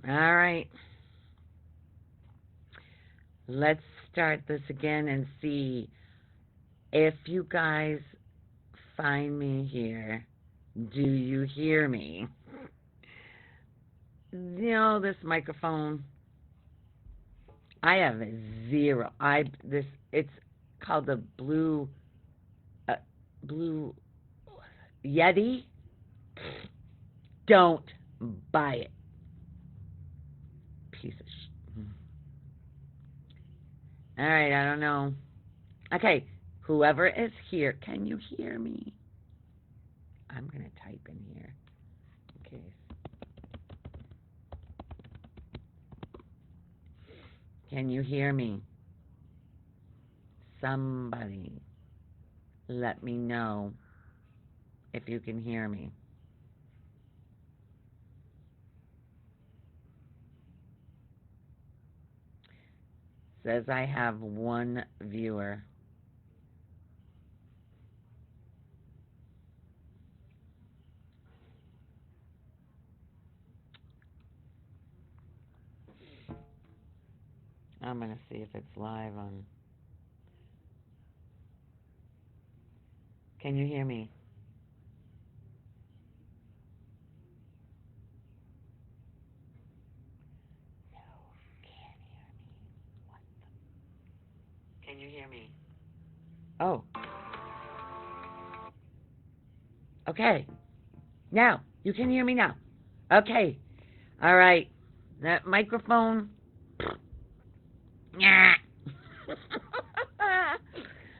All right. Let's start this again and see if you guys find me here. Do you hear me? This microphone. I have a zero. It's called the uh, blue Yeti. Don't buy it. Piece of All right, I don't know. Okay, whoever is here, can you hear me? I'm going to type in here. Okay. Can you hear me? Somebody let me know if you can hear me. Says I have one viewer. I'm going to see if it's live on. Can you hear me? No, can't hear me. What Can you hear me? Oh, okay. Now, you can hear me now. Okay. All right. That microphone. Yeah.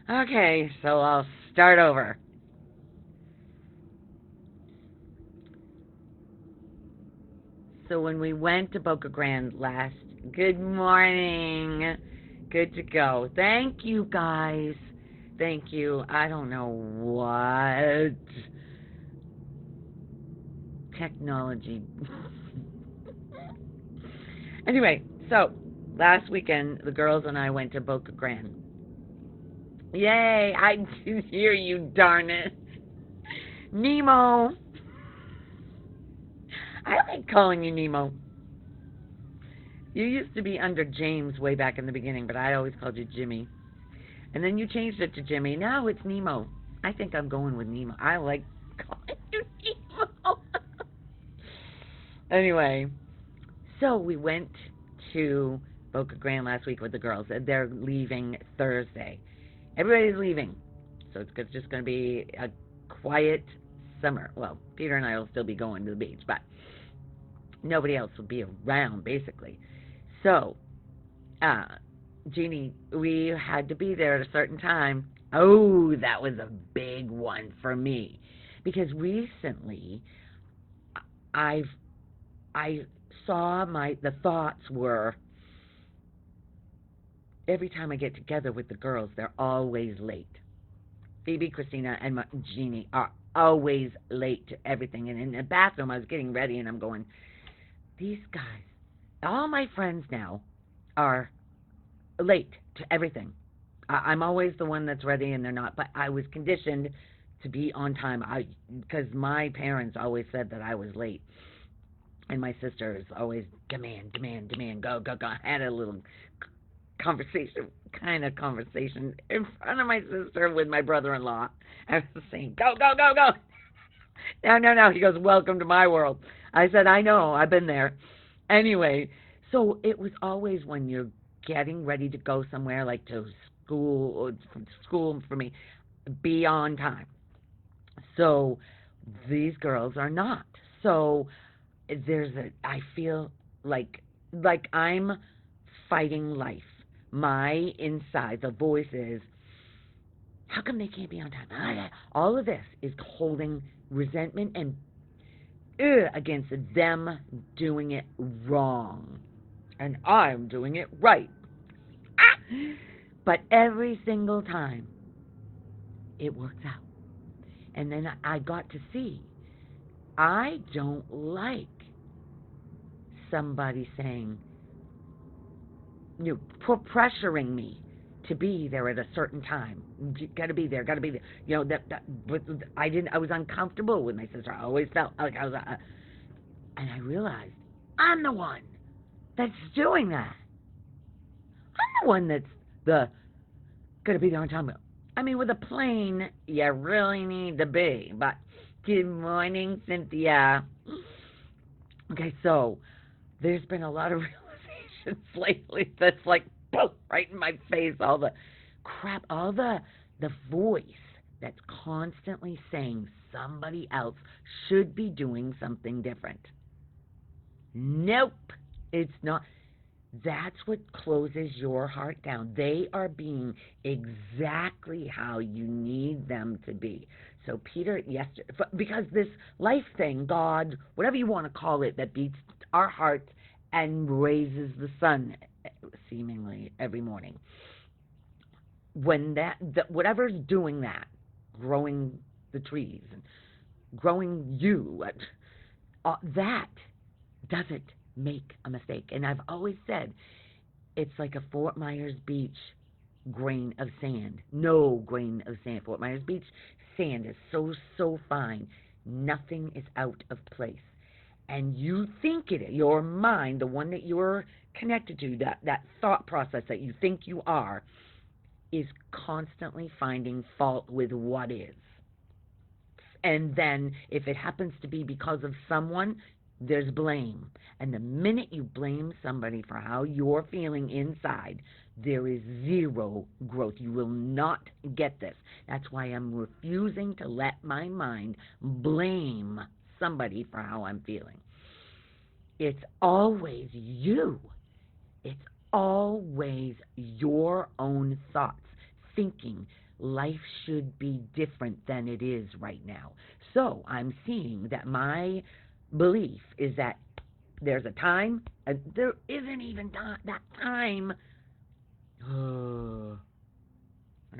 Okay, so I'll start over. So when we went to Boca Grande last, good morning. Good to go. Thank you guys. Thank you. I don't know what technology. Anyway, so last weekend the girls and I went to Boca Grande. Yay! I can hear you, darn it. Nemo. I like calling you Nemo. You used to be under James way back in the beginning, but I always called you Jimmy. And then you changed it to Jimmy. Now it's Nemo. I think I'm going with Nemo. I like calling you Nemo. Anyway, so we went to Boca Grande last week with the girls. They're leaving Thursday. Everybody's leaving. So it's just going to be a quiet summer. Well, Peter and I will still be going to the beach, but nobody else will be around, basically. So, uh, Jeannie, we had to be there at a certain time. Oh, that was a big one for me. Because recently, I've I saw the thoughts were every time I get together with the girls, they're always late. Phoebe, Christina, and Jeannie are always late to everything. And in the bathroom, I was getting ready, and I'm going, these guys, all my friends now are late to everything. I'm always the one that's ready, and they're not. But I was conditioned to be on time. Because my parents always said that I was late. And my sisters always demand, go, go, go. I had a little conversation in front of my sister with my brother-in-law. I was saying, go, go, go, go. No, no, no. He goes, welcome to my world. I said, I know. I've been there. Anyway, so it was always when you're getting ready to go somewhere, like to school for me, be on time. So these girls are not. So I feel like I'm fighting life. My inside, the voice is, how come they can't be on time? All of this is holding resentment and against them doing it wrong. And I'm doing it right. Ah! But every single time, it works out. And then I got to see, I don't like somebody saying, pressuring me to be there at a certain time. You gotta be there, gotta be there. But I didn't. I was uncomfortable with my sister. I always felt like I was, and I realized I'm the one. that's doing that. I'm the one that's the going to be there on time. I mean, with a plane, you really need to be. But good morning, Cynthia. Okay, so there's been a lot of realizations lately that's like, boom, right in my face. All the crap, all the voice that's constantly saying somebody else should be doing something different. Nope, it's not. That's what closes your heart down. They are being exactly how you need them to be. So Peter, yesterday, because this life thing, God, whatever you want to call it, that beats our heart and raises the sun seemingly every morning. When whatever's doing that, growing the trees and growing you, that doesn't make a mistake. And I've always said it's like a Fort Myers Beach grain of sand. No grain of sand. Fort Myers Beach sand is so fine. Nothing is out of place. And you think it is. Your mind, the one that you're connected to, that thought process that you think you are, is constantly finding fault with what is. And then if it happens to be because of someone, there's blame. And the minute you blame somebody for how you're feeling inside, there is zero growth. You will not get this. That's why I'm refusing to let my mind blame somebody for how I'm feeling. It's always you. It's always your own thoughts, thinking life should be different than it is right now. So I'm seeing that my belief is that there's a time, and there isn't even that time. I don't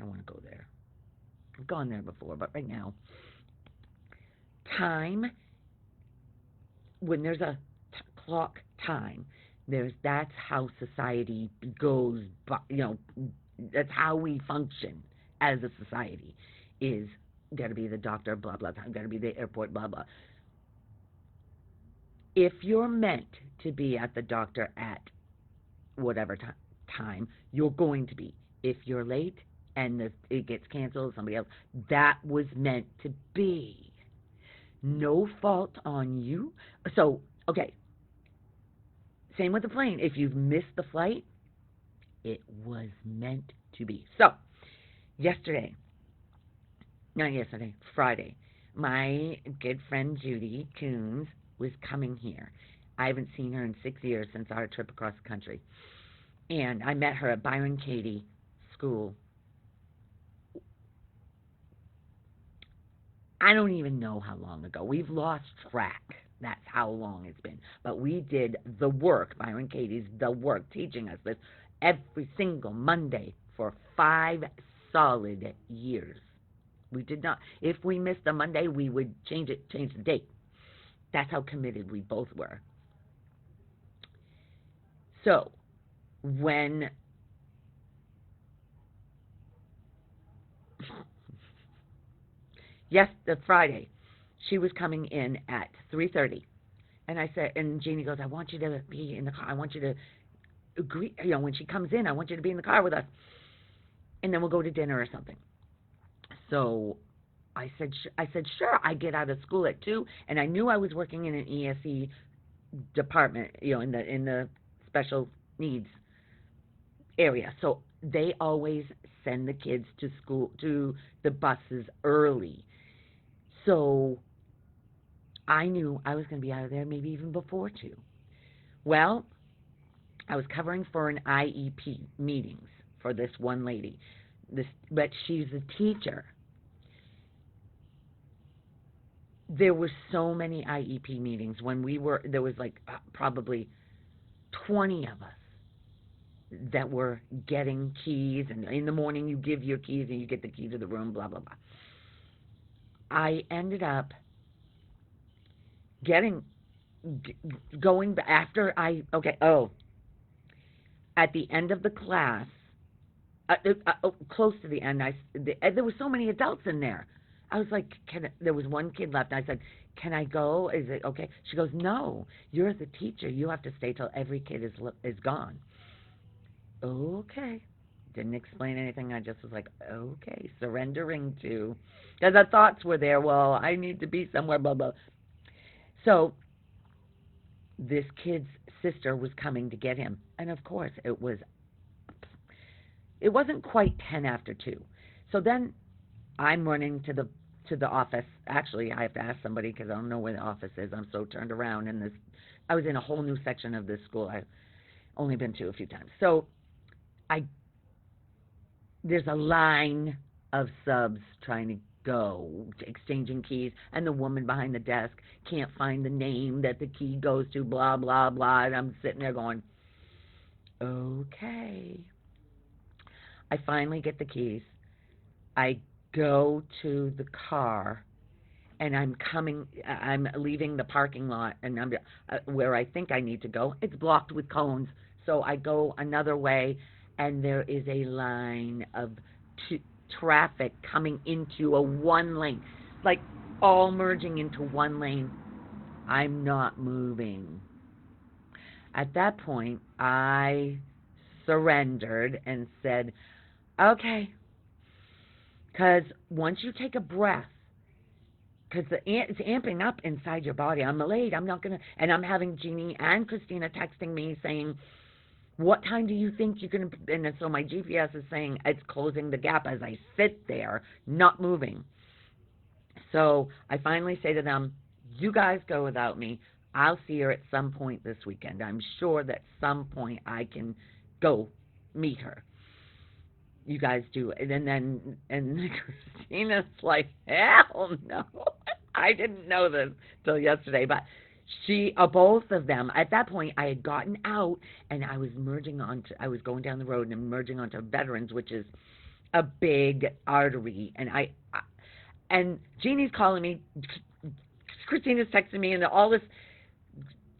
want to go there. I've gone there before, but right now, time, when there's a clock time, that's how society goes, that's how we function as a society, is got to be the doctor, blah, blah, got to be the airport, blah, blah. If you're meant to be at the doctor at whatever time, you're going to be. If you're late and it gets canceled, somebody else, that was meant to be. No fault on you. So, okay, same with the plane. If you've missed the flight, it was meant to be. So, Friday, my good friend Judy Coons was coming here. I haven't seen her in 6 years since our trip across the country. And I met her at Byron Katie School. I don't even know how long ago. We've lost track. That's how long it's been. But we did the work, Byron Katie's the work, teaching us this every single Monday for 5 solid years. We did not. If we missed a Monday, we would change the date. That's how committed we both were. So, when the Friday, she was coming in at 3:30, and I said, and Jeannie goes, I want you to be in the car. I want you to agree. When she comes in, I want you to be in the car with us, and then we'll go to dinner or something. So I said, sure. I get out of school at 2, and I knew I was working in an ESE department, in the special needs area. So they always send the kids to school, to the buses early. So I knew I was going to be out of there maybe even before 2. Well, I was covering for an IEP meetings for this one lady. But she's a teacher. There were so many IEP meetings when there was like probably 20 of us that were getting keys, and in the morning you give your keys and you get the key to the room, blah, blah, blah. I ended up going after at the end of the class, close to the end, there were so many adults in there. I was like, there was one kid left. I said, can I go? Is it okay? She goes, no, you're the teacher. You have to stay till every kid is gone. Okay. Didn't explain anything. I just was like, okay, surrendering to. Because the thoughts were there, well, I need to be somewhere, blah, blah. So this kid's sister was coming to get him. And of course, it wasn't quite 10 after 2. So then I'm running to the office. Actually, I have to ask somebody because I don't know where the office is. I'm so turned around in this. I was in a whole new section of this school I've only been to a few times. So I there's a line of subs trying to go, exchanging keys, and the woman behind the desk can't find the name that the key goes to, blah, blah, blah. And I'm sitting there going, okay. I finally get the keys. I go to the car, and I'm leaving the parking lot, and I'm where I think I need to go. It's blocked with cones, so I go another way, and there is a line of traffic coming into a one lane, like all merging into one lane. I'm not moving. At that point, I surrendered and said, okay, because once you take a breath, because it's amping up inside your body. I'm late. I'm not going to, and I'm having Jeannie and Christina texting me saying, what time do you think you're going to, and so my GPS is saying it's closing the gap as I sit there, not moving. So I finally say to them, you guys go without me. I'll see her at some point this weekend. I'm sure that some point I can go meet her. You guys do it. And Christina's like, hell no. I didn't know this till yesterday, but both of them, at that point, I had gotten out and I was going down the road and merging onto Veterans, which is a big artery. And Jeannie's calling me, Christina's texting me, and all this,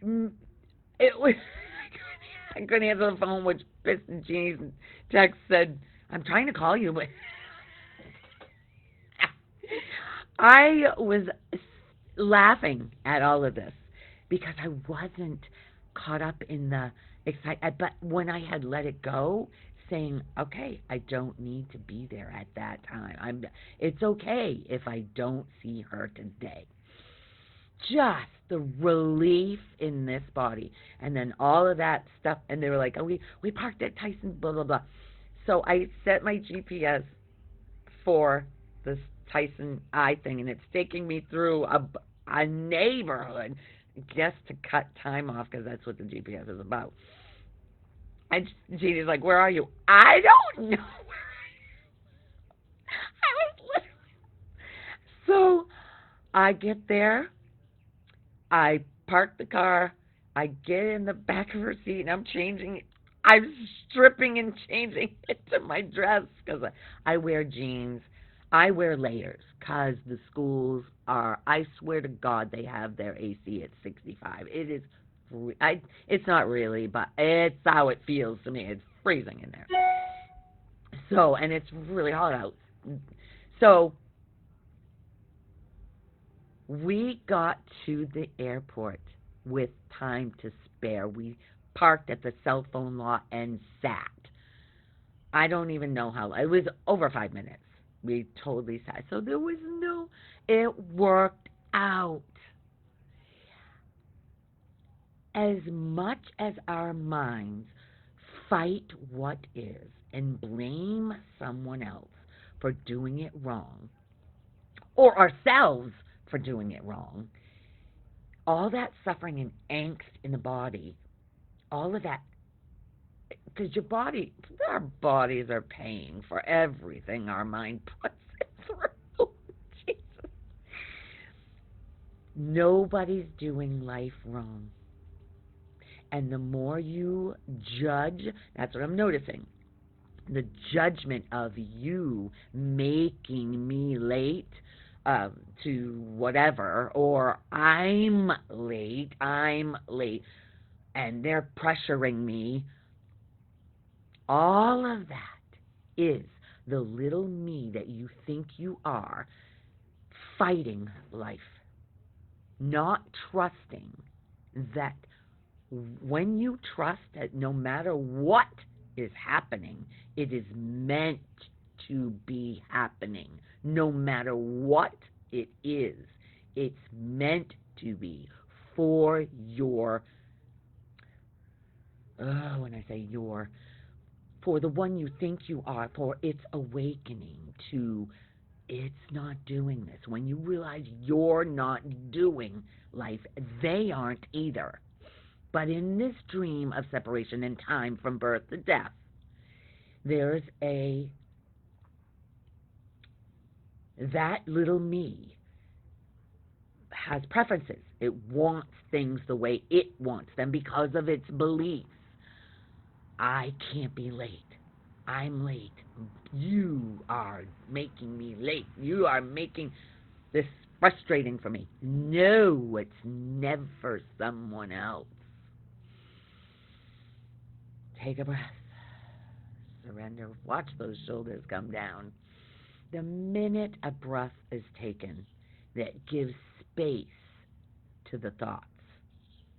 it was, I couldn't answer the phone, which Jeannie's text said, I'm trying to call you, but I was laughing at all of this because I wasn't caught up in the excitement. But when I had let it go, saying, okay, I don't need to be there at that time. It's okay if I don't see her today. Just the relief in this body. And then all of that stuff. And they were like, oh, we parked at Tyson, blah, blah, blah. So I set my GPS for this Tyson Eye thing, and it's taking me through a neighborhood just to cut time off because that's what the GPS is about. And Jeannie's like, where are you? I don't know where I was literally. So I get there. I park the car. I get in the back of her seat, and I'm stripping and changing into my dress because I wear jeans. I wear layers because the schools I swear to God, they have their AC at 65. It is, it's not really, but it's how it feels to me. It's freezing in there. So, and it's really hot out. So, we got to the airport with time to spare. We parked at the cell phone lot and sat. I don't even know how. It was over 5 minutes. We totally sat. So there was it worked out. As much as our minds fight what is and blame someone else for doing it wrong, or ourselves for doing it wrong, all that suffering and angst in the body, all of that, because our bodies are paying for everything our mind puts it through. Jesus. Nobody's doing life wrong. And the more you judge, that's what I'm noticing, the judgment of you making me late to whatever, or I'm late, and they're pressuring me. All of that is the little me that you think you are fighting life, not trusting that when you trust that no matter what is happening, it is meant to be happening. No matter what it is, it's meant to be for your, when I say your, for the one you think you are, for its awakening to it's not doing this. When you realize you're not doing life, they aren't either. But in this dream of separation in time from birth to death, there's that little me has preferences. It wants things the way it wants them because of its beliefs. I can't be late. I'm late. You are making me late. You are making this frustrating for me. No, it's never someone else. Take a breath. Surrender. Watch those shoulders come down. The minute a breath is taken, that gives space to the thoughts,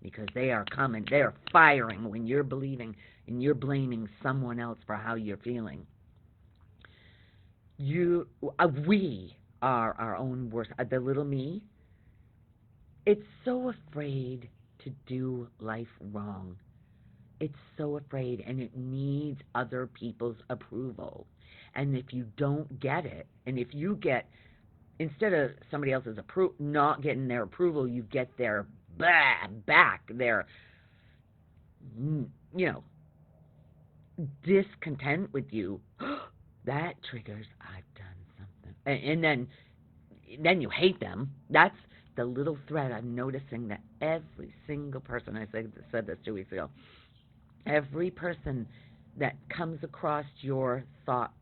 because they are coming, they are firing when you're believing and you're blaming someone else for how you're feeling. We are our own worst. The little me, it's so afraid to do life wrong. It's so afraid, and it needs other people's approval. And if you don't get it, and if you get, instead of somebody else's not getting their approval, you get their back, their, discontent with you, that triggers, I've done something. And then you hate them. That's the little thread I'm noticing, that every single person, I said this 2 weeks ago, every person that comes across your thought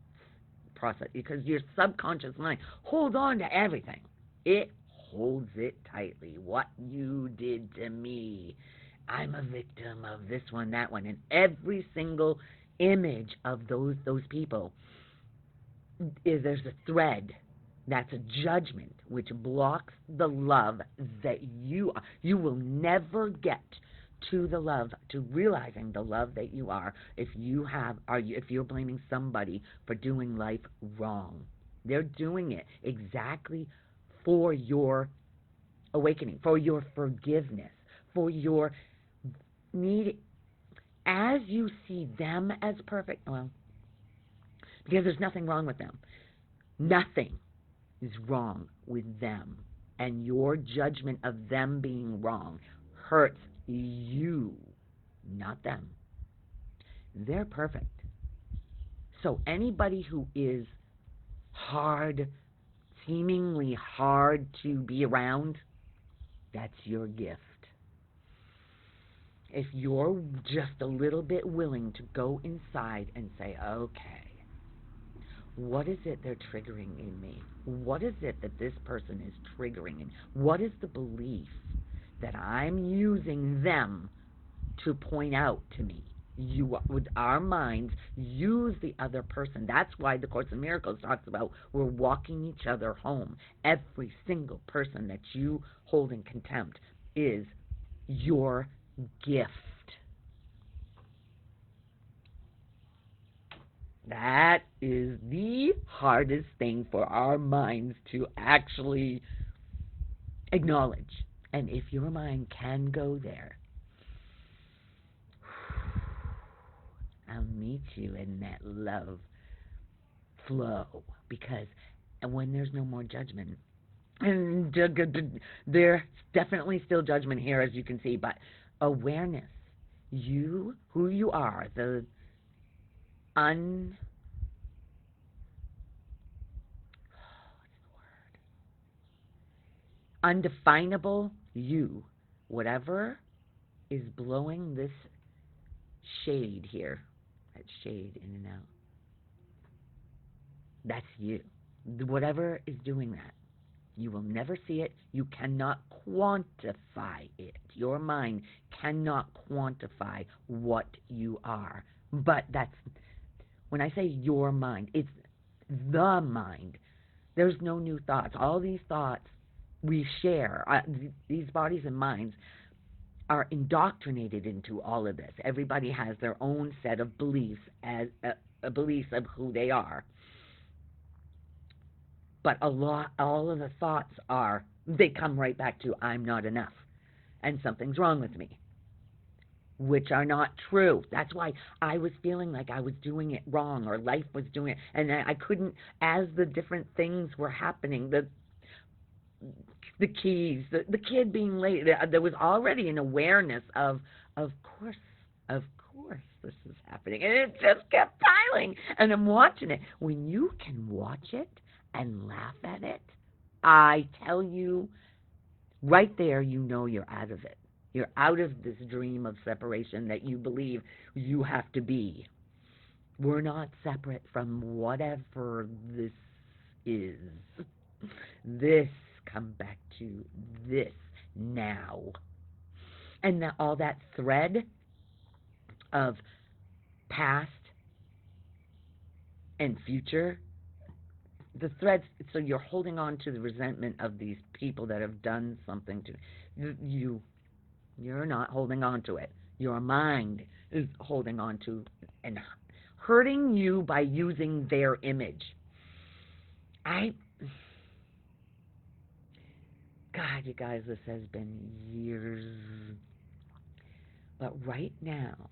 process, because your subconscious mind holds on to everything. It holds it tightly. What you did to me. I'm a victim of this one, that one. And every single image of those people, there's a thread that's a judgment which blocks the love that you will never get to the love, to realizing the love that you are, if you're blaming somebody for doing life wrong. They're doing it exactly for your awakening, for your forgiveness, for your need. As you see them as perfect, well, because there's nothing wrong with them. Nothing is wrong with them. And your judgment of them being wrong hurts you, not them. They're perfect. So anybody who is seemingly hard to be around, that's your gift. If you're just a little bit willing to go inside and say, okay, what is it they're triggering in me? What is it that this person is triggering in? What is the belief that I'm using them to point out to me? With our minds, use the other person. That's why the Course in Miracles talks about we're walking each other home. Every single person that you hold in contempt is your gift. That is the hardest thing for our minds to actually acknowledge. And if your mind can go there, I'll meet you in that love flow. Because when there's no more judgment, and there's definitely still judgment here, as you can see, but awareness, who you are, the undefinable you, whatever is blowing this shade here, that shade in and out, that's you. Whatever is doing that, you will never see it. You cannot quantify it. Your mind cannot quantify what you are. But that's, when I say your mind, it's the mind. There's no new thoughts. All these thoughts we share, these bodies and minds are indoctrinated into all of this. Everybody has their own set of beliefs as a beliefs of who they are. But all of the thoughts they come right back to I'm not enough and something's wrong with me, which are not true. That's why I was feeling like I was doing it wrong or life was doing it, and I couldn't, as the different things were happening, the keys, the kid being late. There was already an awareness of course, of course, this is happening, and it just kept piling. And I'm watching it. When you can watch it and laugh at it, I tell you, right there, you know you're out of it. You're out of this dream of separation that you believe you have to be. We're not separate from whatever this is. This, come back to this now. And all that thread of past and future, the threads, so you're holding on to the resentment of these people that have done something to you. You're not holding on to it. Your mind is holding on to and hurting you by using their image. God, you guys, this has been years. But right now,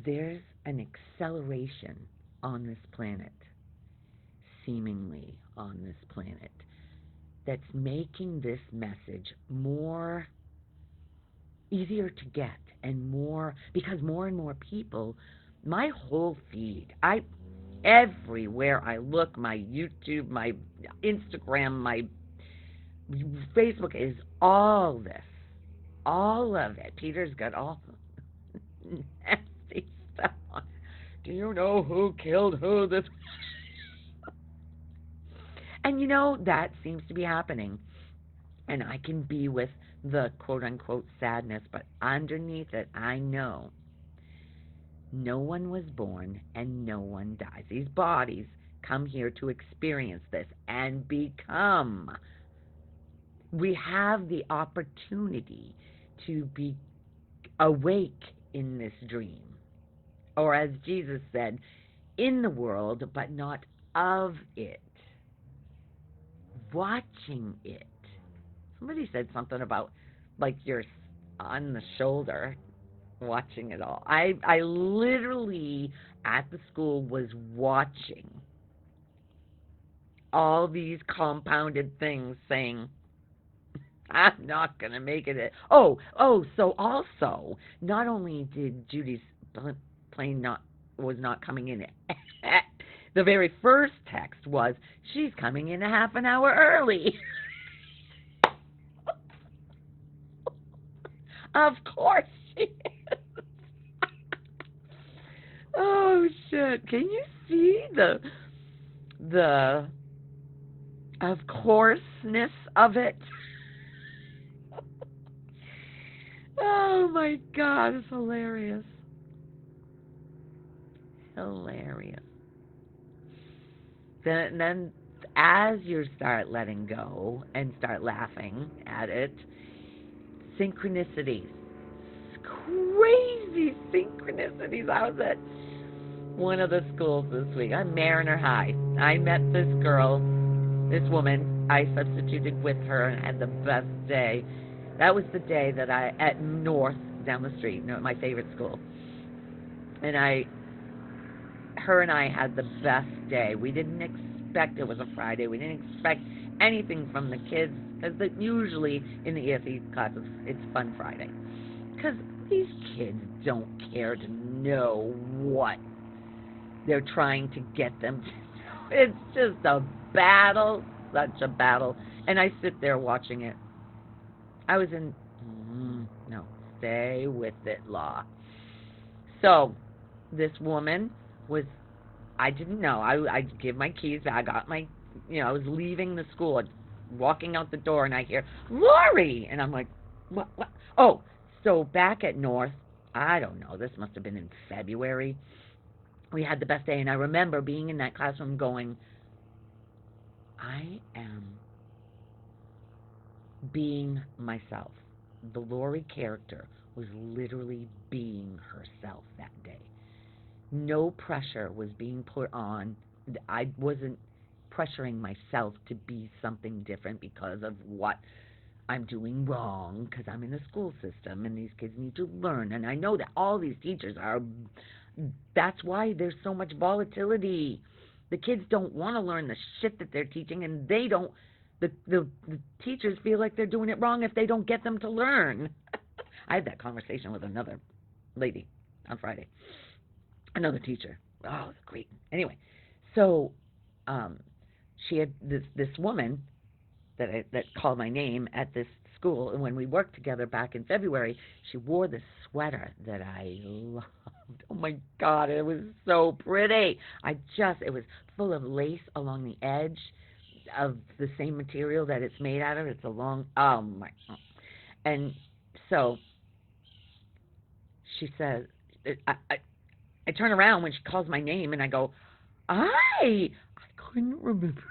there's an acceleration on this planet, seemingly on this planet, that's making this message more easier to get and more, because more and more people, my whole feed, everywhere I look, my YouTube, my Instagram, my Facebook is all this. All of it. Peter's got all nasty stuff on. Do you know who killed who? This. And you know, that seems to be happening. And I can be with the quote-unquote sadness, but underneath it, I know no one was born and no one dies. These bodies come here to experience this and become. We have the opportunity to be awake in this dream. Or as Jesus said, in the world, but not of it. Watching it. Somebody said something about like you're on the shoulder watching it all. I literally at the school was watching all these compounded things saying, I'm not going to make it. So also, not only did Judy's plane was not coming in, the very first text was, she's coming in a half an hour early. Of course she is. Oh, shit. Can you see the of courseness of it? Oh, my God. It's hilarious. Hilarious. Then as you start letting go and start laughing at it, synchronicities. Crazy synchronicities. I was at one of the schools this week. I'm Mariner High. I met this girl, this woman. I substituted with her and had the best day. That was the day that at North, down the street, my favorite school. And her and I had the best day. We didn't expect, it was a Friday, we didn't expect anything from the kids, because usually in the ESE classes, it's Fun Friday. Because these kids don't care to know what they're trying to get them to know. It's just a battle, such a battle. And I sit there watching it. I was in, stay with it, law. So, this woman was, I didn't know. I give my keys. I got my, I was leaving the school, walking out the door, and I hear, Lori! And I'm like, what? Oh, so back at North, I don't know, this must have been in February. We had the best day, and I remember being in that classroom going, I am being myself. The Lori character was literally being herself that day. No pressure was being put on. I wasn't pressuring myself to be something different because of what I'm doing wrong, because I'm in the school system and these kids need to learn. And I know that all these teachers are, that's why there's so much volatility. The kids don't want to learn the shit that they're teaching, and they don't, the teachers feel like they're doing it wrong if they don't get them to learn. I had that conversation with another lady on Friday, another teacher. Oh, it's great. Anyway, so um, she had this woman that called my name at this school, and when we worked together back in February, she wore this sweater that I loved. Oh my God, it was so pretty. It was full of lace along the edge of the same material that it's made out of. It's a long, oh my, and so she says, I turn around when she calls my name, and I go, I couldn't remember.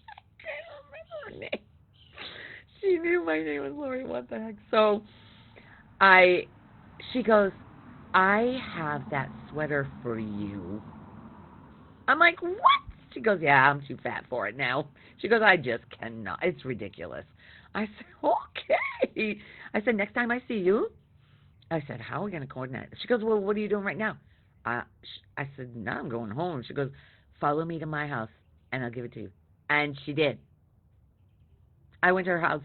I couldn't remember her name. She knew my name was Lori. What the heck? So she goes, I have that sweater for you. I'm like, what? She goes, yeah, I'm too fat for it now. She goes, I just cannot. It's ridiculous. I said, okay. I said, next time I see you, I said, how are we going to coordinate? She goes, well, what are you doing right now? I said, no, I'm going home. She goes, follow me to my house, and I'll give it to you. And she did. I went to her house.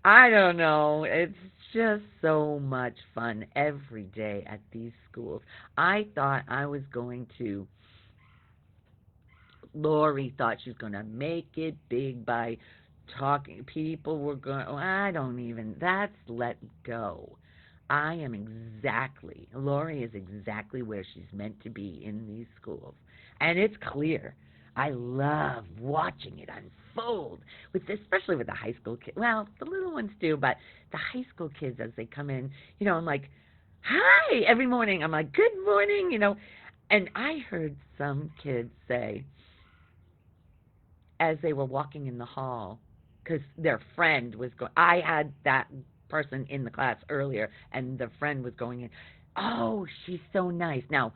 I don't know. It's just so much fun every day at these schools. I thought I was going to, Lori thought she was going to make it big by talking. People were going, oh, I don't even, that's let go. Lori is exactly where she's meant to be in these schools. And it's clear. I love watching it unfold, especially with the high school kids. Well, the little ones do, but the high school kids, as they come in, I'm like, hi, every morning. I'm like, good morning, And I heard some kids say, as they were walking in the hall, because their friend was going, I had that person in the class earlier, and the friend was going in, oh, she's so nice. Now,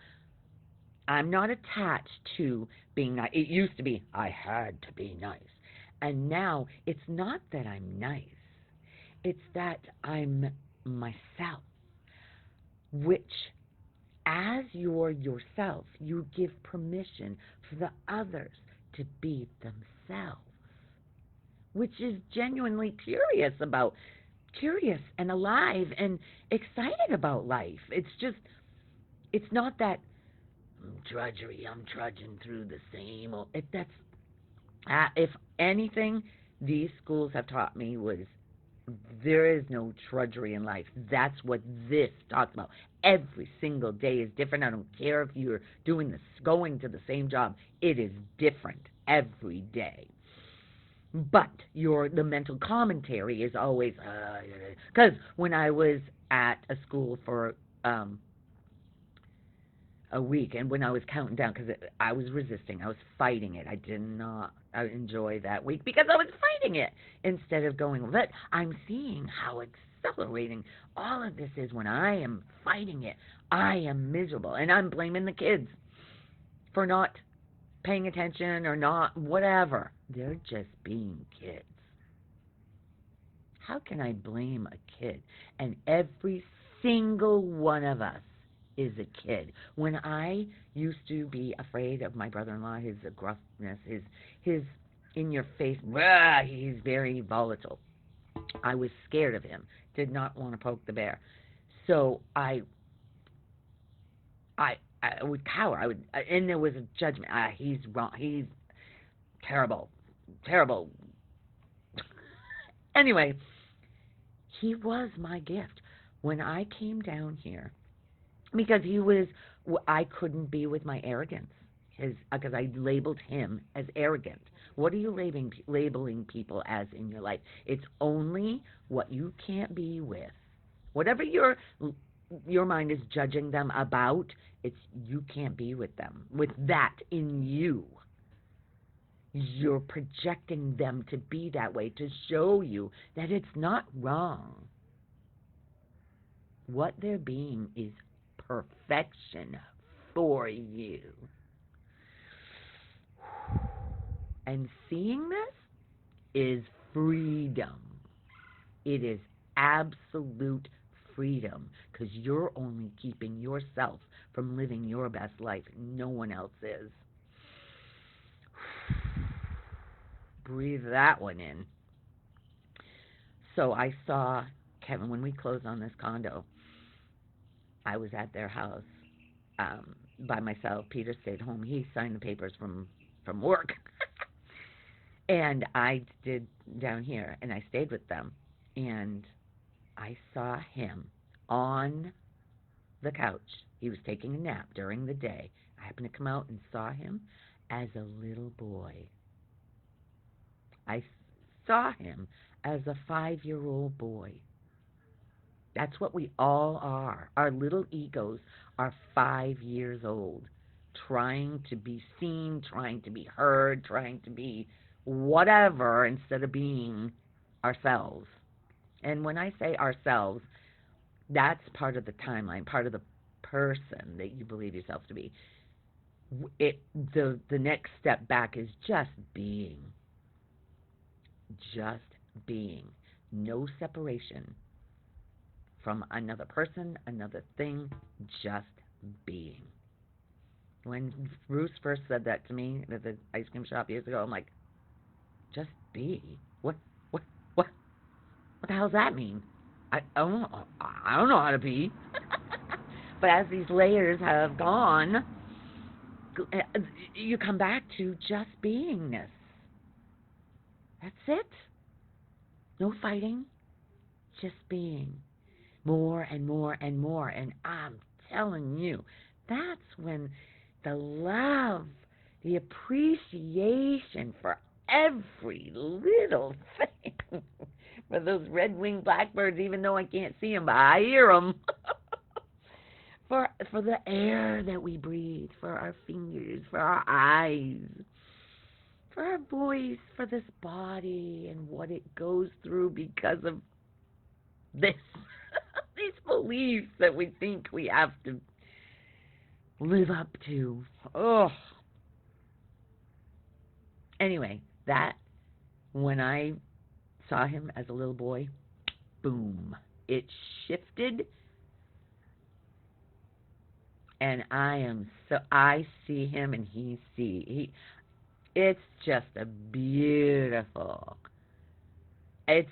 I'm not attached to being nice. It used to be, I had to be nice. And now, it's not that I'm nice. It's that I'm myself, which, as you're yourself, you give permission for the others to be themselves, which is genuinely curious and alive and excited about life. It's not that drudgery. I'm trudging through the same old. If anything, these schools have taught me was there is no drudgery in life. That's what this talks about. Every single day is different. I don't care if you're going to the same job. It is different every day. But the mental commentary is always, because when I was at a school for a week, and when I was counting down, because I was resisting, I was fighting it. I did not enjoy that week because I was fighting it instead of going, but I'm seeing how accelerating all of this is when I am fighting it. I am miserable, and I'm blaming the kids for not paying attention or not whatever. They're just being kids. How can I blame a kid? And every single one of us is a kid. When I used to be afraid of my brother-in-law, his gruffness, his in-your-face, he's very volatile. I was scared of him. Did not want to poke the bear. So I would cower. And there was a judgment. He's wrong. He's terrible. Terrible. Anyway, he was my gift. When I came down here, because I couldn't be with my arrogance, because I labeled him as arrogant. What are you labeling people as in your life? It's only what you can't be with. Whatever you're your mind is judging them about, it's you can't be with them. With that in you, you're projecting them to be that way to show you that it's not wrong. What they're being is perfection for you. And seeing this is freedom. It is absolute freedom because you're only keeping yourself from living your best life. No one else is. Breathe that one in. So I saw Kevin when we closed on this condo. I was at their house by myself. Peter stayed home. He signed the papers from work. And I did down here, and I stayed with them. And I saw him on the couch. He was taking a nap during the day. I happened to come out and saw him as a little boy. I saw him as a 5-year-old boy. That's what we all are. Our little egos are 5 years old, trying to be seen, trying to be heard, trying to be whatever instead of being ourselves. And when I say ourselves, that's part of the timeline, part of the person that you believe yourself to be. The next step back is just being. Just being. No separation from another person, another thing, just being. When Bruce first said that to me at the ice cream shop years ago, I'm like, just be. What the hell does that mean? I don't know how to be. But as these layers have gone, you come back to just beingness. That's it. No fighting, just being. More and more and more. And I'm telling you, that's when the love, the appreciation for every little thing, for those red-winged blackbirds, even though I can't see them, but I hear them, for the air that we breathe, for our fingers, for our eyes, for our voice, for this body and what it goes through because of this, these beliefs that we think we have to live up to. Oh. Anyway, that, when I saw him as a little boy, boom, it shifted. And I see him and it's just a beautiful, I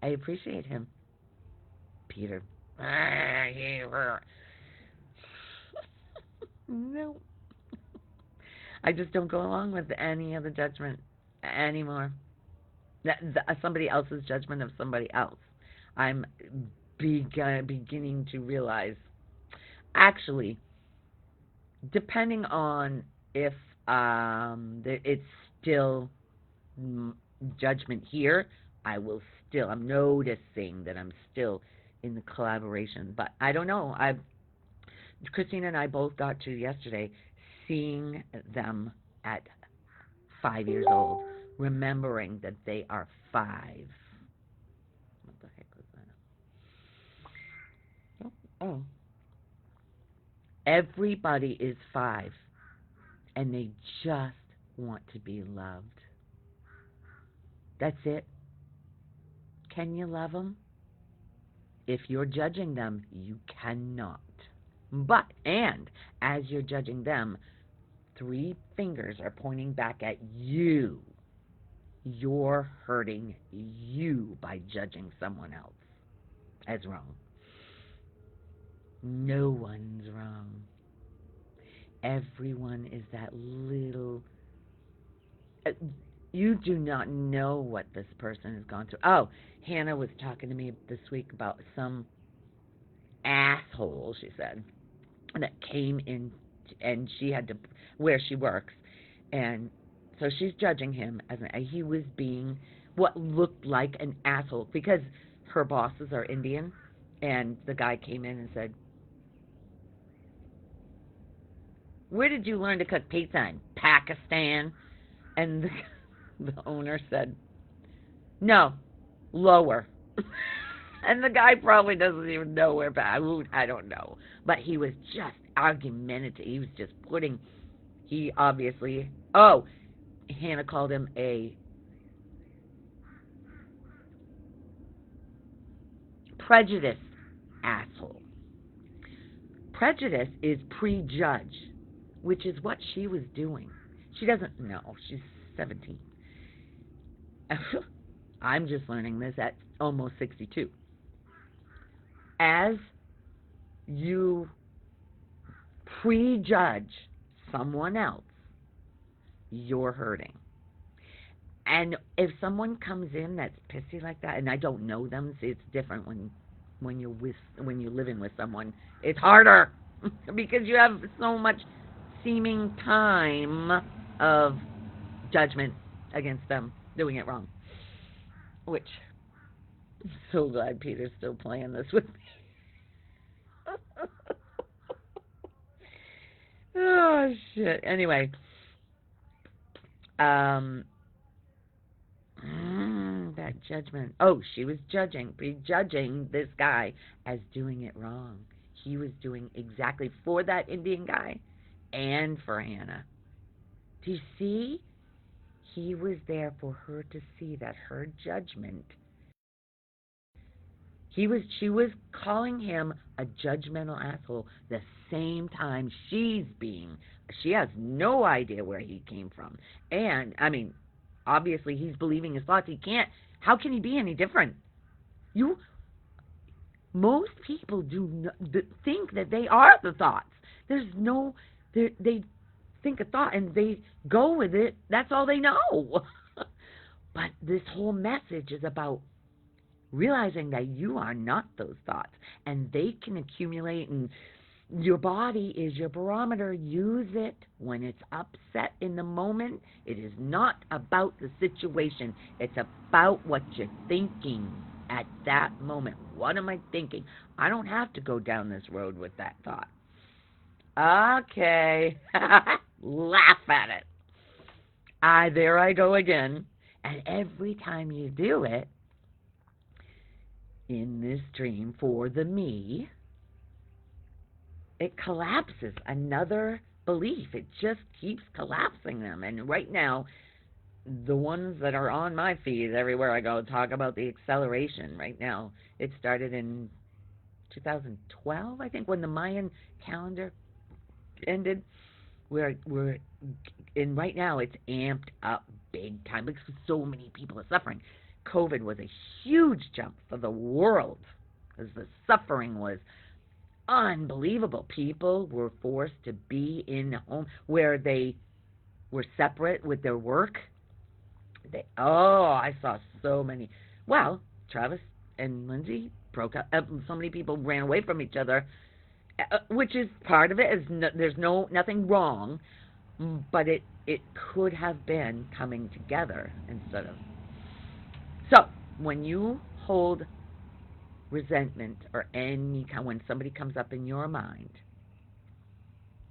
appreciate him. Peter. No. I just don't go along with any other judgment anymore. Somebody else's judgment of somebody else. I'm beginning to realize, actually, depending on if it's still judgment here, I'm noticing that I'm still in the collaboration. But I don't know. Christina and I both got to yesterday seeing them at 5 years old, remembering that they are 5. What the heck was that? Oh. Everybody is 5, and they just want to be loved. That's it. Can you love them? If you're judging them, you cannot. But, and as you're judging them, 3 fingers are pointing back at you. You're hurting you by judging someone else as wrong. No one's wrong. Everyone is that little... You do not know what this person has gone through. Oh, Hannah was talking to me this week about some asshole, she said, that came in, and she had to, where she works, and so she's judging him as he was being what looked like an asshole because her bosses are Indian, And the guy came in and said, "Where did you learn to cook pizza? In Pakistan?" And the owner said, "No, lower." And the guy probably doesn't even know where, I don't know. But he was just argumentative. He was just he obviously, Hannah called him a prejudiced asshole. Prejudice is prejudge, which is what she was doing. She doesn't know. She's 17. I'm just learning this at almost 62. As you prejudge someone else, you're hurting. And if someone comes in that's pissy like that, and I don't know them, see, it's different when you're living with someone. It's harder because you have so much seeming time of judgment against them doing it wrong. Which, I'm so glad Peter's still playing this with me. Oh shit. Anyway, that judgment. Oh, she was prejudging this guy as doing it wrong. He was doing exactly for that Indian guy and for Hannah. Do you see? He was there for her to see that her judgment. She was calling him a judgmental asshole the same time she has no idea where he came from. And, I mean, obviously he's believing his thoughts. How can he be any different? Most people think that they are the thoughts. They think a thought and they go with it. That's all they know. But this whole message is about realizing that you are not those thoughts, and they can accumulate, and your body is your barometer. Use it when it's upset in the moment. It is not about the situation. It's about what you're thinking at that moment. What am I thinking? I don't have to go down this road with that thought. Okay. Laugh at it. There I go again. And every time you do it, in this dream for the me, it collapses another belief. It just keeps collapsing them. And right now, the ones that are on my feed everywhere I go talk about the acceleration. Right now, it started in 2012, I think, when the Mayan calendar ended. And right now it's amped up big time because so many people are suffering. COVID was a huge jump for the world because the suffering was unbelievable. People were forced to be in home where they were separate with their work. I saw so many. Well, Travis and Lindsay broke up. So many people ran away from each other, which is part of it. There's nothing wrong, but it could have been coming together instead of. So, when you hold resentment or any kind, when somebody comes up in your mind,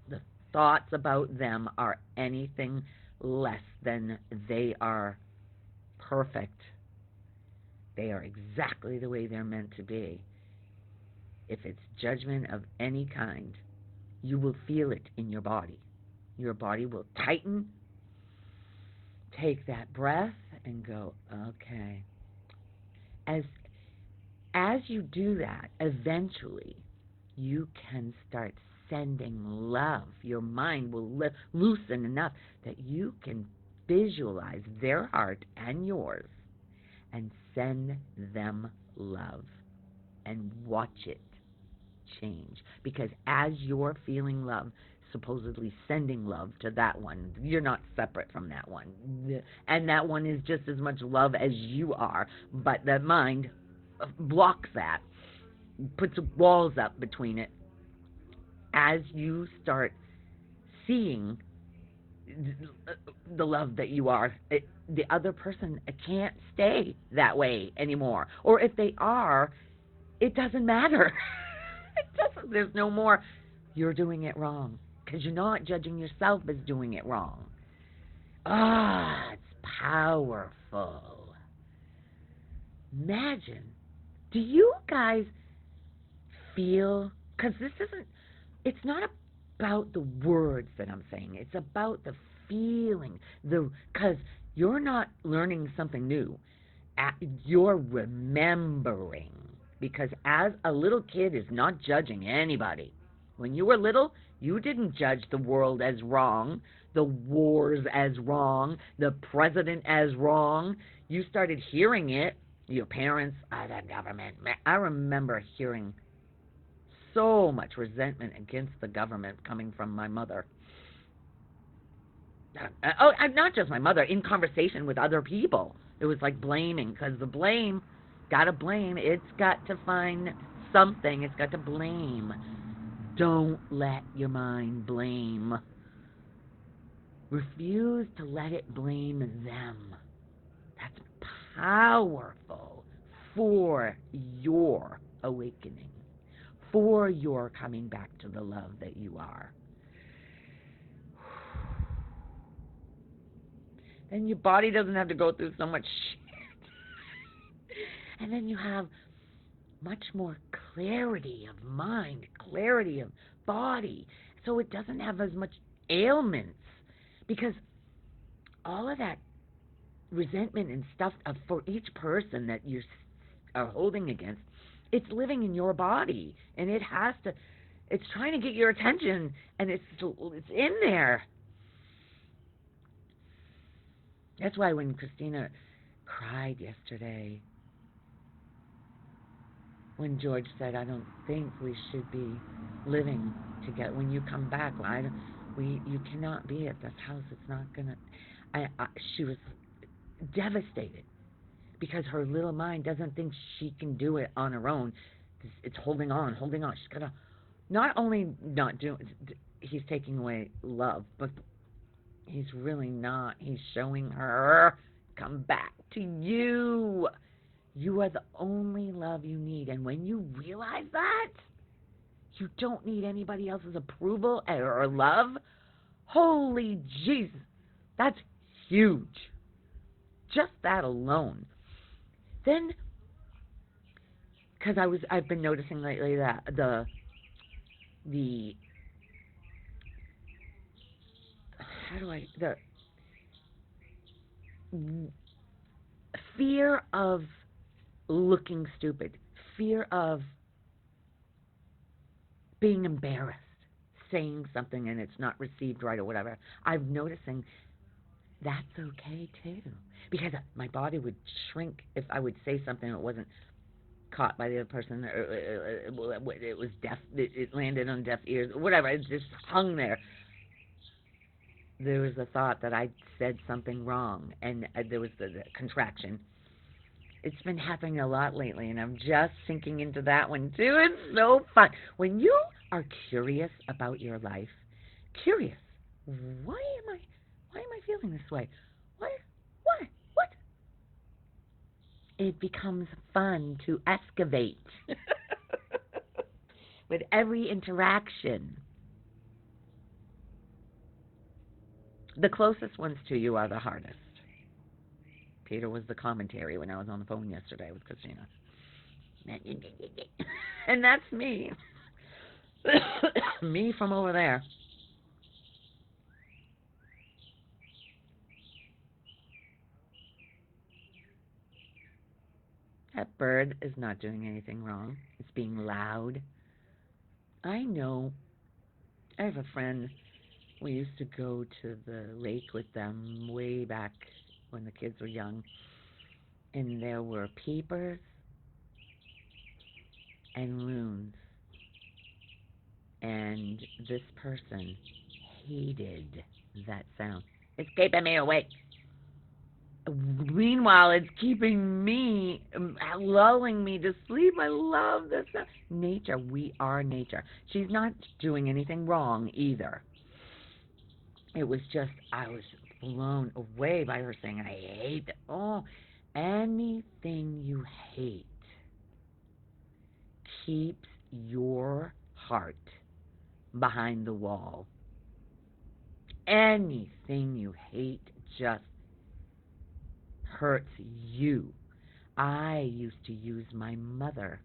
the thoughts about them are anything less than they are perfect. They are exactly the way they're meant to be. If it's judgment of any kind, you will feel it in your body. Your body will tighten. Take that breath and go, okay. As you do that, eventually you can start sending love. Your mind will loosen enough that you can visualize their heart and yours and send them love and watch it change. Because as you're feeling love, supposedly sending love to that one, you're not separate from that one. And that one is just as much love as you are, but the mind blocks that, puts walls up between it. As you start seeing the love that you are, the other person can't stay that way anymore. Or if they are, it doesn't matter. It doesn't. There's no more, you're doing it wrong. Because you're not judging yourself as doing it wrong. Ah, it's powerful. Imagine. Do you guys feel, because this isn't, it's not about the words that I'm saying. It's about the feeling. Because you're not learning something new. You're remembering. Because as a little kid is not judging anybody. When you were little, you didn't judge the world as wrong, the wars as wrong, the president as wrong. You started hearing it. Your parents, the government. I remember hearing so much resentment against the government coming from my mother. Not just my mother, in conversation with other people. It was like blaming, because the blame, gotta blame. It's got to find something. It's got to blame. Don't let your mind blame. Refuse to let it blame them. That's powerful for your awakening, for your coming back to the love that you are. Then your body doesn't have to go through so much shit. And then you have much more clarity of mind, clarity of body, so it doesn't have as much ailments. Because all of that resentment and stuff for each person that you are holding against, it's living in your body, and it's trying to get your attention, and it's in there. That's why when Christina cried yesterday, when George said, I don't think we should be living together. When you come back, you cannot be at this house. It's not going to... She was devastated because her little mind doesn't think she can do it on her own. It's holding on. She's got to not only not do... He's taking away love, but he's really not. He's showing her, come back to you. You are the only love you need. And when you realize that, you don't need anybody else's approval or love. Holy Jesus. That's huge. Just that alone. Then, because I've been noticing lately that the fear of looking stupid, fear of being embarrassed, saying something and it's not received right or whatever. I'm noticing that's okay too, because my body would shrink if I would say something that wasn't caught by the other person. It was deaf. It landed on deaf ears, whatever. It just hung there. There was a thought that I said something wrong, and there was the contraction. It's been happening a lot lately, and I'm just sinking into that one too. It's so fun. When you are curious about your life, curious, why am I feeling this way? What? It becomes fun to excavate with every interaction. The closest ones to you are the hardest. Peter was the commentary when I was on the phone yesterday with Christina. And that's me. Me from over there. That bird is not doing anything wrong. It's being loud. I know. I have a friend. We used to go to the lake with them way back when the kids were young. And there were peepers and loons. And this person hated that sound. It's keeping me awake. Meanwhile, it's keeping me, lulling me to sleep. I love this sound. Nature. We are nature. She's not doing anything wrong either. It was just, I was blown away by her saying, I hate it. Oh, anything you hate keeps your heart behind the wall. Anything you hate just hurts you. I used to use my mother,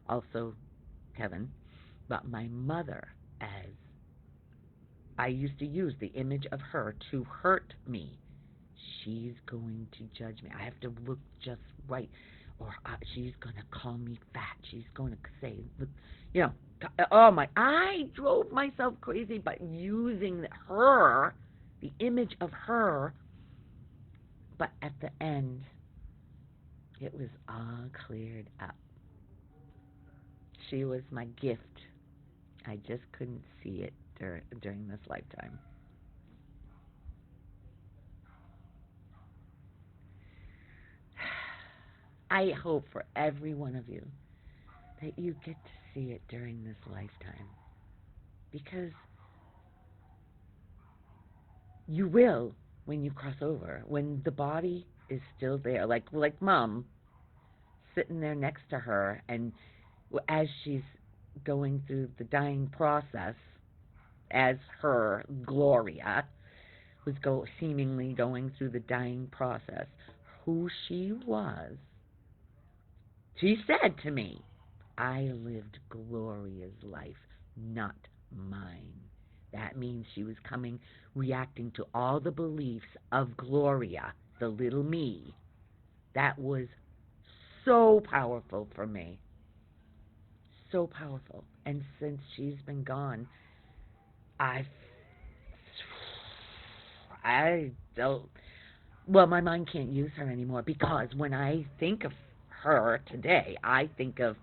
also Kevin, but my mother as I used to use the image of her to hurt me. She's going to judge me. I have to look just right, or she's going to call me fat. She's going to say, look, oh my, I drove myself crazy by using her, the image of her, but at the end, it was all cleared up. She was my gift. I just couldn't see it during this lifetime. I hope for every one of you that you get to see it during this lifetime, because you will when you cross over, when the body is still there, like Mom sitting there next to her, and as she's going through the dying process, as her Gloria was seemingly going through the dying process, who she was, she said to me, I lived Gloria's life, not mine. That means she was reacting to all the beliefs of Gloria, the little me. That was so powerful for me. So powerful. And since she's been gone, I don't, well, my mind can't use her anymore, because when I think of her today, I think of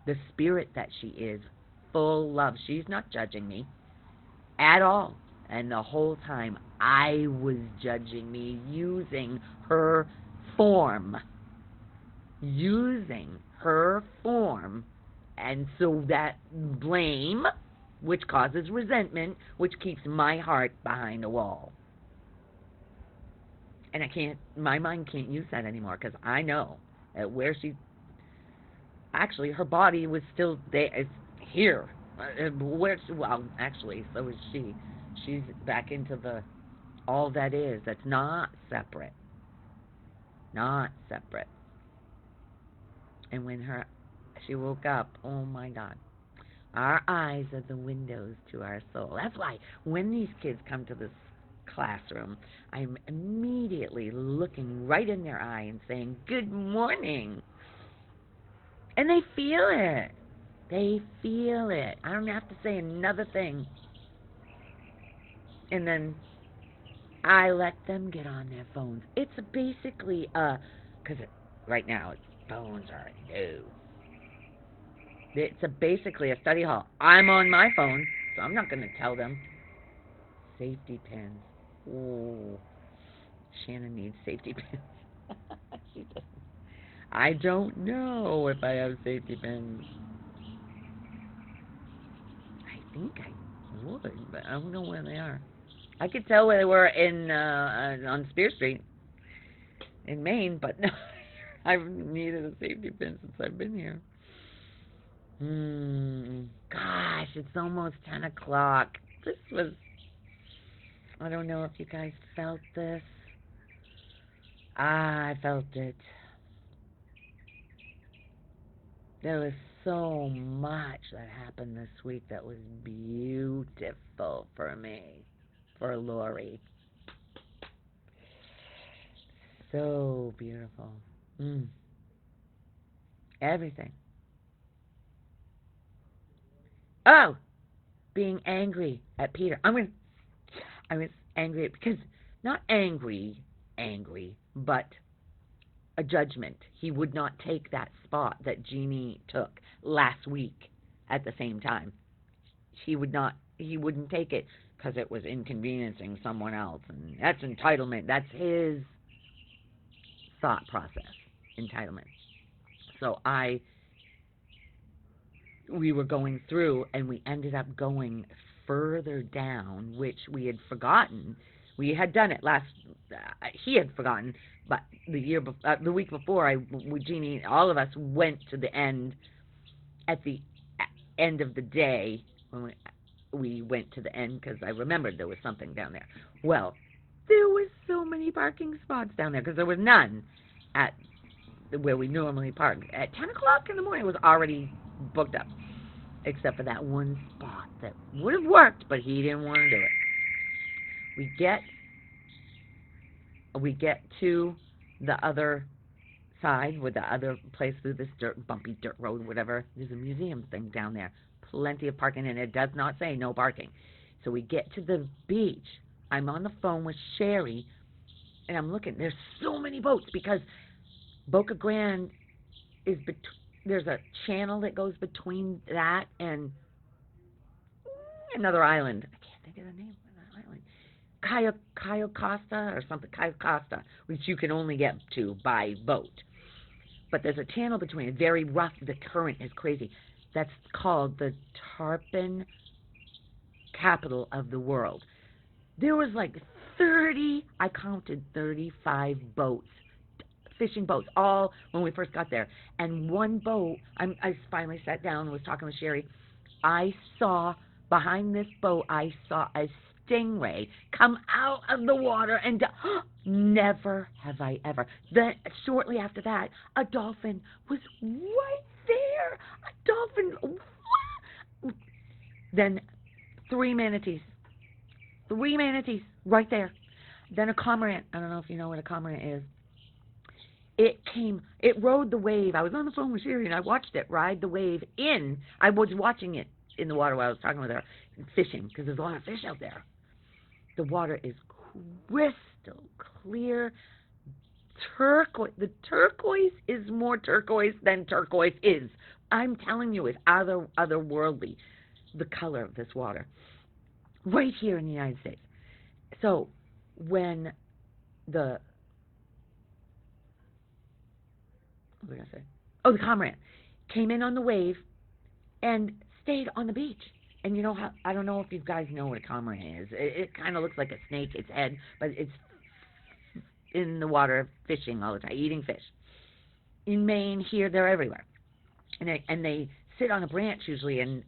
the spirit that she is, full love. She's not judging me at all. And the whole time I was judging me, using her form. And so that blame, which causes resentment, which keeps my heart behind a wall. And my mind can't use that anymore, because I know that where actually, her body was still there, it's here. Actually, so is she. She's back into all that is. That's not separate. Not separate. And when she woke up, oh my God. Our eyes are the windows to our soul. That's why when these kids come to this classroom, I'm immediately looking right in their eye and saying, good morning. And they feel it. They feel it. I don't have to say another thing. And then I let them get on their phones. It's basically, because right now, phones are new. It's basically a study hall. I'm on my phone, so I'm not going to tell them. Safety pins. Oh, Shannon needs safety pins. She doesn't. I don't know if I have safety pins. I think I would, but I don't know where they are. I could tell where they were on Spear Street in Maine, but no, I've needed a safety pin since I've been here. Gosh, it's almost 10 o'clock. I don't know if you guys felt this. I felt it. There was so much that happened this week that was beautiful for me, for Lori. So beautiful. Everything. Oh, being angry at Peter. I was angry because, not angry, but a judgment. He would not take that spot that Jeannie took last week at the same time. He wouldn't take it because it was inconveniencing someone else. And that's entitlement. That's his thought process, entitlement. So we were going through, and we ended up going further down, which we had forgotten. We had done it he had forgotten, but the week before, Jeannie, all of us went to the end at the end of the day, when we went to the end, because I remembered there was something down there. Well, there was so many parking spots down there, because there was none at where we normally park. At 10 o'clock in the morning, it was already booked up, except for that one spot that would have worked, but he didn't want to do it. We get to the other side with the other place through this bumpy dirt road, whatever. There's a museum thing down there. Plenty of parking, and it does not say no parking. So we get to the beach. I'm on the phone with Sherry, and I'm looking. There's so many boats because Boca Grande is there's a channel that goes between that and another island. I can't think of the name of that island. Cayo Costa or something. Cayo Costa, which you can only get to by boat. But there's a channel between it, very rough. The current is crazy. That's called the tarpon capital of the world. There was like I counted 35 boats, fishing boats, all when we first got there. And one boat, I finally sat down and was talking with Sherry. I saw, behind this boat, I saw a stingray come out of the water and never have I ever. Then shortly after that, a dolphin was right there. A dolphin. Then three manatees right there. Then a cormorant. I don't know if you know what a cormorant is. It rode the wave. I was on the phone with Sherry and I watched it ride the wave in. I was watching it in the water while I was talking with her, fishing, because there's a lot of fish out there. The water is crystal clear, turquoise. The turquoise is more turquoise than turquoise is. I'm telling you, it's otherworldly, the color of this water. Right here in the United States. So, when the cormorant came in on the wave and stayed on the beach. And you know how, I don't know if you guys know what a cormorant is. It kind of looks like a snake, its head, but it's in the water fishing all the time, eating fish. In Maine, here, they're everywhere. And they sit on a branch usually and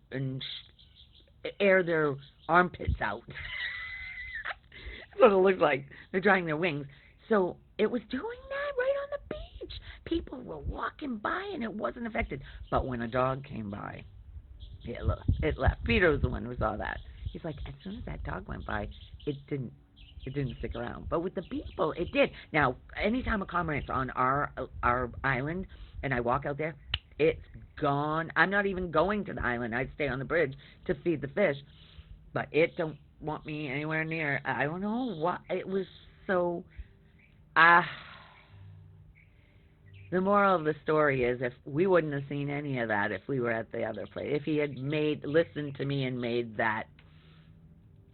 air their armpits out. That's what it looks like. They're drying their wings. So it was doing that right on the beach. People were walking by and it wasn't affected. But when a dog came by, it left. Peter was the one who saw that. He's like, as soon as that dog went by, it didn't stick around. But with the people, it did. Now, anytime a cormorant's on our island and I walk out there, it's gone. I'm not even going to the island. I stay on the bridge to feed the fish. But it don't want me anywhere near. I don't know what. It was so... The moral of the story is, if we wouldn't have seen any of that if we were at the other place. If he had listened to me and made that,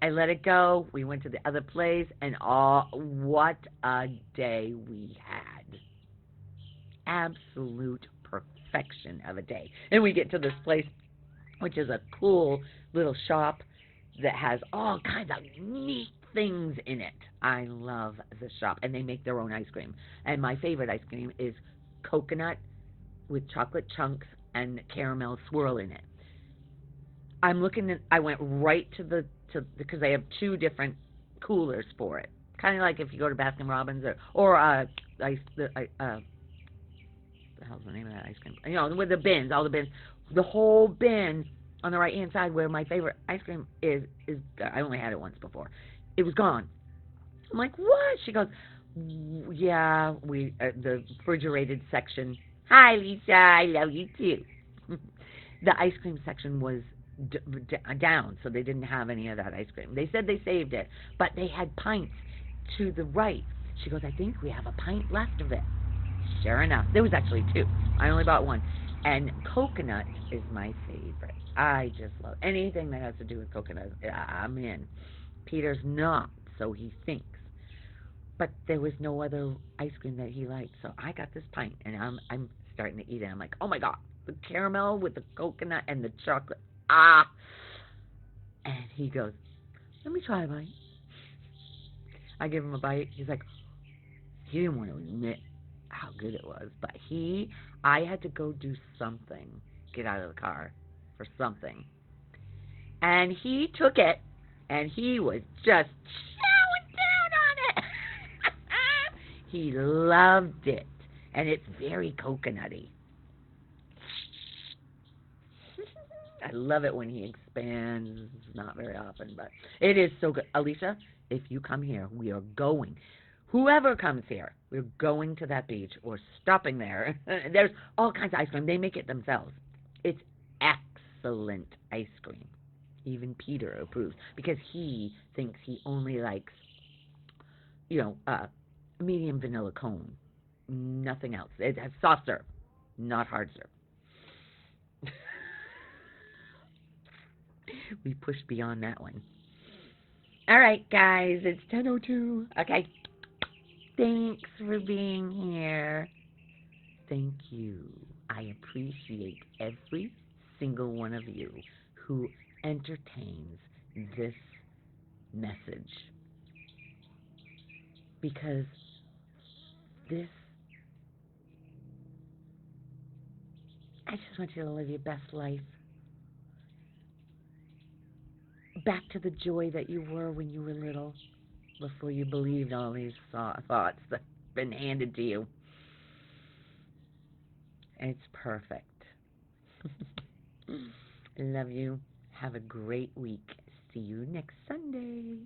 I let it go. We went to the other place, and what a day we had. Absolute perfection of a day. And we get to this place, which is a cool little shop that has all kinds of neat things in it. I love the shop, and they make their own ice cream. And my favorite ice cream is coconut with chocolate chunks and caramel swirl in it. I went right to because they have two different coolers for it. Kind of like if you go to Baskin Robbins or the hell's the name of that ice cream? You know, with the bins, all the bins. The whole bin on the right-hand side where my favorite ice cream is I only had it once before. It was gone. I'm like, what? She goes, yeah, the refrigerated section. Hi, Lisa, I love you too. The ice cream section was down, so they didn't have any of that ice cream. They said they saved it, but they had pints to the right. She goes, I think we have a pint left of it. Sure enough, there was actually two. I only bought one. And coconut is my favorite. I just love anything that has to do with coconut. I'm in. Peter's not, so he thinks. But there was no other ice cream that he liked, so I got this pint, and I'm starting to eat it. I'm like, oh my God, the caramel with the coconut and the chocolate. And he goes, let me try a bite. I give him a bite. He's like, he didn't want to admit how good it was, but I had to go do something, get out of the car for something. And he took it, and he was just chowing down on it. He loved it, and it's very coconutty. I love it when he expands. Not very often, but it is so good. Alicia, if you come here, we are going. Whoever comes here, we're going to that beach or stopping there. There's all kinds of ice cream. They make it themselves. It's excellent ice cream. Even Peter approves because he thinks he only likes, medium vanilla cone. Nothing else. It has soft serve, not hard serve. We pushed beyond that one. All right, guys, it's 10:02. Okay. Thanks for being here. Thank you. I appreciate every single one of you who entertains this message. Because I just want you to live your best life. Back to the joy that you were when you were little, before you believed all these thoughts that have been handed to you. It's perfect. Love you. Have a great week. See you next Sunday.